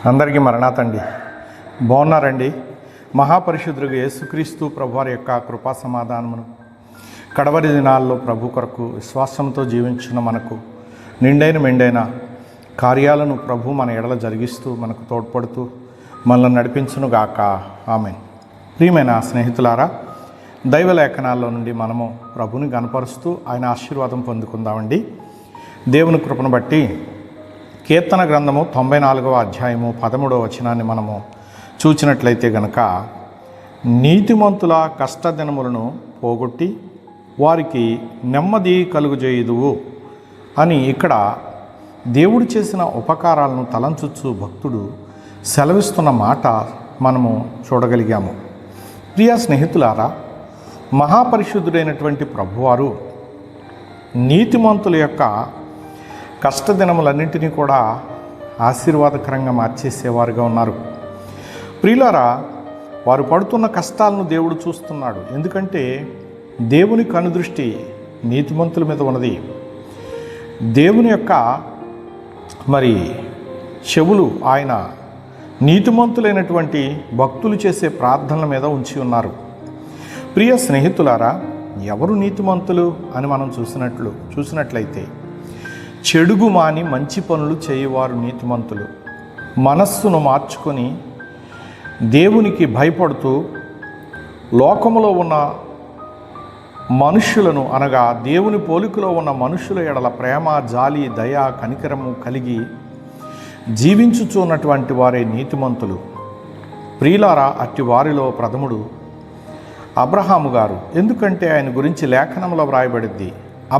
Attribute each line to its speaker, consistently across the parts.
Speaker 1: అందరికీ మరణాతండి. బాగున్నారండి? మహాపరిశుద్ధుడు యేసుక్రీస్తు ప్రభువారి యొక్క కృపా సమాధానమును కడవరి దినాల్లో ప్రభు కొరకు విశ్వాసంతో జీవించిన మనకు నిండైన మెండైన కార్యాలను ప్రభు మన ఎడల జరిగిస్తూ మనకు తోడ్పడుతూ మనల్ని నడిపించునుగాక. ఆమేన్. ప్రియమైన స్నేహితులారా, దైవలేఖనాల్లో నుండి మనము ప్రభుని గనపరుస్తూ ఆయన ఆశీర్వాదం పొందుకుందామండి. దేవుని కృపను బట్టి కీర్తన గ్రంథము 94వ అధ్యాయము 13వ వచనాన్ని మనము చూచినట్లయితే గనక, నీతిమంతుల కష్టదినములను పోగొట్టి వారికి నెమ్మది కలుగుజేయుదువు అని ఇక్కడ దేవుడు చేసిన ఉపకారాలను తలంచుచు భక్తుడు సెలవిస్తున్న మాట మనము చూడగలిగాము. ప్రియ స్నేహితులారా, మహాపరిశుద్ధుడైనటువంటి ప్రభువారు నీతిమంతుల యొక్క కష్టదినములన్నింటినీ కూడా ఆశీర్వాదకరంగా మార్చేసేవారుగా ఉన్నారు. ప్రియులారా, వారు పడుతున్న కష్టాలను దేవుడు చూస్తున్నాడు. ఎందుకంటే దేవుని కనుదృష్టి నీతిమంతుల మీద ఉన్నది. దేవుని యొక్క చెవులు ఆయన నీతిమంతులైనటువంటి భక్తులు చేసే ప్రార్థనల మీద ఉంచి ఉన్నారు. ప్రియ స్నేహితులారా, ఎవరు నీతిమంతులు అని మనం చూసినట్లయితే చెడుగు మాని మంచి పనులు చేయవారు నీతిమంతులు. మనస్సును మార్చుకొని దేవునికి భయపడుతూ లోకములో ఉన్న మనుష్యులను, అనగా దేవుని పోలికలో ఉన్న మనుషుల ఎడల ప్రేమ, జాలి, దయ, కనికరము కలిగి జీవించుచున్నటువంటి వారే నీతిమంతులు. ప్రియులారా, అట్టి వారిలో ప్రథముడు అబ్రహాము గారు. ఎందుకంటే ఆయన గురించి లేఖనంలో వ్రాయబడింది,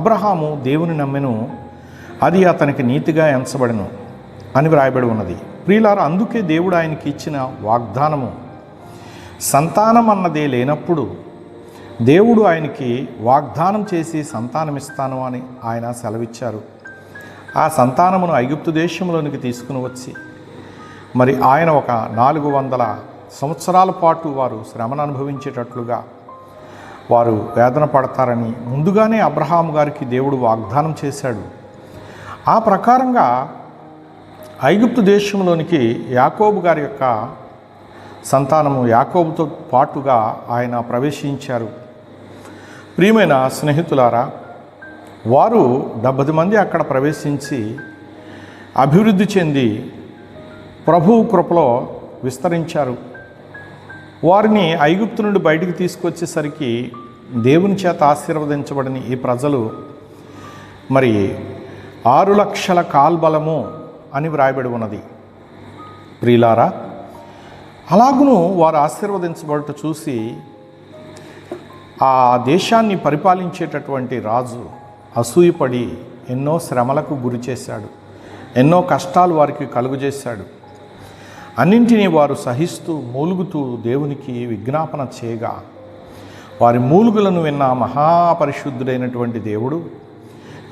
Speaker 1: అబ్రహాము దేవుని నమ్మెను, అది అతనికి నీతిగా ఎంచబడెను అని వ్రాయబడి ఉన్నది. ప్రియులారా, అందుకే దేవుడు ఆయనకి ఇచ్చిన వాగ్దానము, సంతానం అన్నదే లేనప్పుడు దేవుడు ఆయనకి వాగ్దానం చేసి సంతానమిస్తాను అని ఆయన సెలవిచ్చారు. ఆ సంతానమును ఐగుప్తు దేశంలోనికి తీసుకుని వచ్చి ఆయన ఒక 400 సంవత్సరాల పాటు వారు శ్రమను అనుభవించేటట్లుగా వారు వేదన పడతారని ముందుగానే అబ్రహాము గారికి దేవుడు వాగ్దానం చేశాడు. ఆ ప్రకారంగా ఐగుప్తు దేశంలోనికి యాకోబు గారి యొక్క సంతానము యాకోబుతో పాటుగా ఆయన ప్రవేశించారు. ప్రియమైన స్నేహితులారా, వారు 70 మంది అక్కడ ప్రవేశించి అభివృద్ధి చెంది ప్రభువు కృపలో విస్తరించారు. వారిని ఐగుప్తు నుండి బయటికి తీసుకొచ్చేసరికి దేవుని చేత ఆశీర్వదించబడిన ఈ ప్రజలు 6 లక్షల కాల్బలము అని వ్రాయబడి ఉన్నది. ప్రియులారా, అలాగును వారు ఆశీర్వదించబడుట చూసి ఆ దేశాన్ని పరిపాలించేటటువంటి రాజు అసూయపడి ఎన్నో శ్రమలకు గురి చేశాడు, ఎన్నో కష్టాలు వారికి కలుగజేశాడు. అన్నింటినీ వారు సహిస్తూ మూలుగుతూ దేవునికి విజ్ఞాపన చేయగా, వారి మూలుగులను విన్న మహాపరిశుద్ధుడైనటువంటి దేవుడు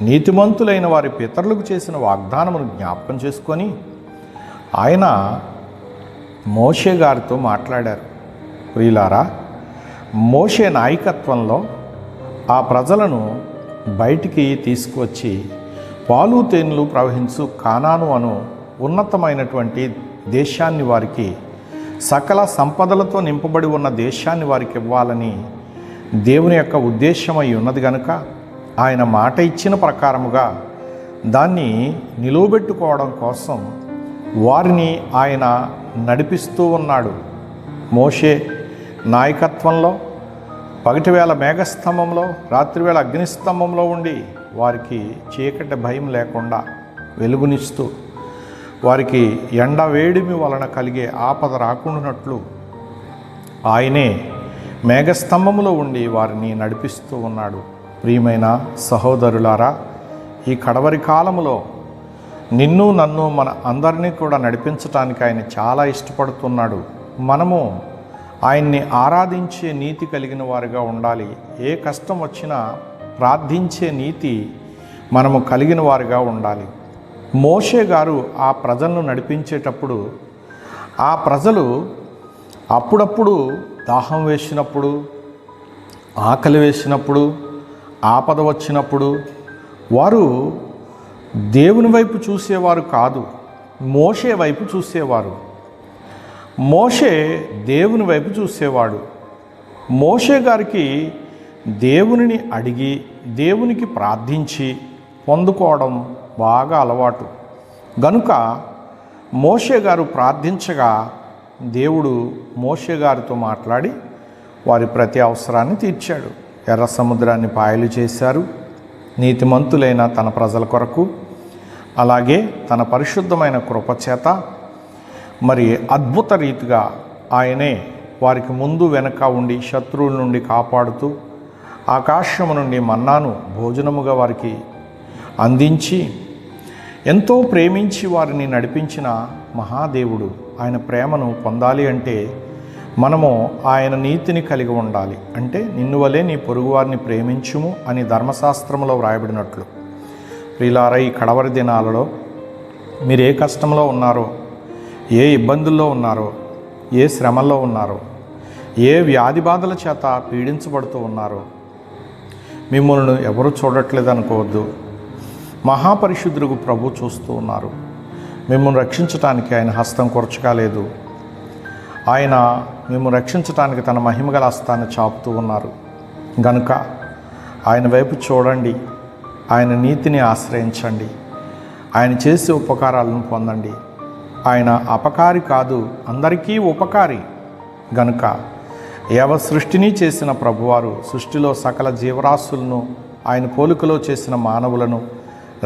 Speaker 1: నీతిమంతులైన వారి పితరులకు చేసిన వాగ్దానమును జ్ఞాపకం చేసుకొని ఆయన మోషే గారితో మాట్లాడారు. ప్రియులారా, మోషే నాయకత్వంలో ఆ ప్రజలను బయటికి తీసుకువచ్చి పాలు తేనెలు ప్రవహించు కానాను అను ఉన్నతమైనటువంటి దేశాన్ని, వారికి సకల సంపదలతో నింపబడి ఉన్న దేశాన్ని వారికి ఇవ్వాలని దేవుని యొక్క ఉద్దేశమై ఉన్నది కనుక ఆయన మాట ఇచ్చిన ప్రకారముగా దాన్ని నిలువబెట్టుకోవడం కోసం వారిని ఆయన నడిపిస్తూ ఉన్నాడు. మోషే నాయకత్వంలో పగటివేళ మేఘస్తంభంలో, రాత్రివేళ అగ్నిస్తంభంలో ఉండి వారికి చీకటి భయం లేకుండా వెలుగునిస్తూ, వారికి ఎండ వేడిమి వలన కలిగే ఆపద రాకుండానట్లు ఆయనే మేఘస్తంభంలో ఉండి వారిని నడిపిస్తూ ఉన్నాడు. ప్రియమైన సహోదరులారా, ఈ కడవరి కాలములో నిన్ను నన్ను మన అందరినీ కూడా నడిపించటానికి ఆయన చాలా ఇష్టపడుతున్నాడు. మనము ఆయన్ని ఆరాధించే నీతి కలిగిన వారిగా ఉండాలి. ఏ కష్టం వచ్చినా ప్రార్థించే నీతి మనము కలిగిన వారిగా ఉండాలి. మోషే గారు ఆ ప్రజలను నడిపించేటప్పుడు ఆ ప్రజలు అప్పుడప్పుడు దాహం వేసినప్పుడు, ఆకలి వేసినప్పుడు, ఆపద వచ్చినప్పుడు వారు దేవుని వైపు చూసేవారు కాదు. మోషే వైపు చూసేవారు. మోషే దేవుని వైపు చూసేవాడు. మోషే గారికి దేవునిని అడిగి దేవునికి ప్రార్థించి పొందుకోవడం బాగా అలవాటు. గనుక మోషే గారు ప్రార్థించగా దేవుడు మోషే గారితో మాట్లాడి వారి ప్రతి అవసరాన్ని తీర్చాడు. ఎర్ర సముద్రాన్ని పాయలు చేశారు. నీతిమంతులైన తన ప్రజల కొరకు, అలాగే తన పరిశుద్ధమైన కృపచేత మరి అద్భుత రీతిగా ఆయనే వారికి ముందు వెనక ఉండి శత్రువుల నుండి కాపాడుతూ ఆకాశము నుండి మన్నాను భోజనముగా వారికి అందించి ఎంతో ప్రేమించి వారిని నడిపించిన మహాదేవుడు. ఆయన ప్రేమను పొందాలి అంటే మనము ఆయన నీతిని కలిగి ఉండాలి. అంటే నిన్ను వలే నీ పొరుగువారిని ప్రేమించుము అని ధర్మశాస్త్రంలో వ్రాయబడినట్లు. ప్రియులారా, ఈ కడవరి దినాలలో మీరు ఏ కష్టంలో ఉన్నారో, ఏ ఇబ్బందుల్లో ఉన్నారో, ఏ శ్రమల్లో ఉన్నారో, ఏ వ్యాధి బాధల చేత పీడించబడుతూ ఉన్నారో మిమ్మల్ని ఎవరు చూడట్లేదు అనుకోవద్దు. మహాపరిశుద్ధులకు ప్రభు చూస్తూ ఉన్నారు. మిమ్మల్ని రక్షించటానికి ఆయన హస్తం కొరచకాలేదు. ఆయన మిమ్మల్ని రక్షించటానికి తన మహిమగల హస్తాన్ని చాపుతూ ఉన్నారు. గనుక ఆయన వైపు చూడండి, ఆయన నీతిని ఆశ్రయించండి, ఆయన చేసే ఉపకారాలను పొందండి. ఆయన అపకారి కాదు, అందరికీ ఉపకారి. గనుక యావ సృష్టిని చేసిన ప్రభువారు సృష్టిలో సకల జీవరాశులను ఆయన పోలికలో చేసిన మానవులను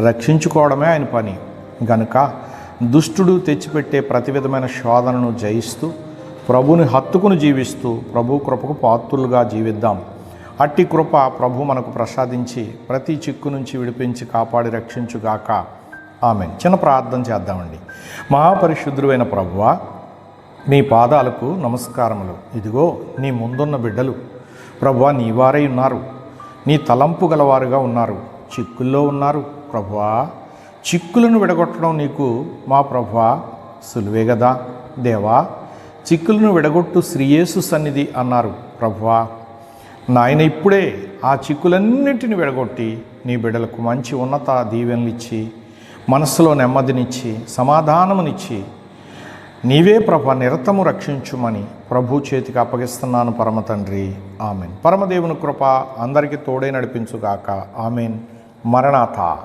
Speaker 1: రక్షించుకోవడమే ఆయన పని. గనుక దుష్టుడు తెచ్చిపెట్టే ప్రతి విధమైన శోధనను జయిస్తూ ప్రభుని హత్తుకుని జీవిస్తూ ప్రభు కృపకు పాత్రులుగా జీవిద్దాం. అట్టి కృప ప్రభు మనకు ప్రసాదించి ప్రతి చిక్కు నుంచి విడిపించి కాపాడి రక్షించుగాక. ఆమేన్. చిన్న ప్రార్థన చేద్దామండి. మహాపరిశుద్ధుడైన ప్రభువా, నీ పాదాలకు నమస్కారములు. ఇదిగో నీ ముందున్న బిడ్డలు ప్రభువా నీ వారై ఉన్నారు. నీ తలంపు గలవారుగా ఉన్నారు. చిక్కుల్లో ఉన్నారు ప్రభువా. చిక్కులను విడగొట్టడం నీకు మా ప్రభువా సులువే కదా దేవా. చిక్కులను విడగొట్టు శ్రీయేసు సన్నిధి అన్నారు ప్రభువా. నాయన ఇప్పుడే ఆ చిక్కులన్నింటిని విడగొట్టి నీ బిడ్డలకు మంచి ఉన్నత దీవెనలు ఇచ్చి మనస్సులో నెమ్మదినిచ్చి సమాధానమునిచ్చి నీవే ప్రభు నిరతము రక్షించుమని ప్రభు చేతికి అప్పగిస్తున్నాను పరమ తండ్రి. ఆమెన్. పరమదేవుని కృప అందరికీ తోడే నడిపించుగాక. ఆమెన్. మరణాథ.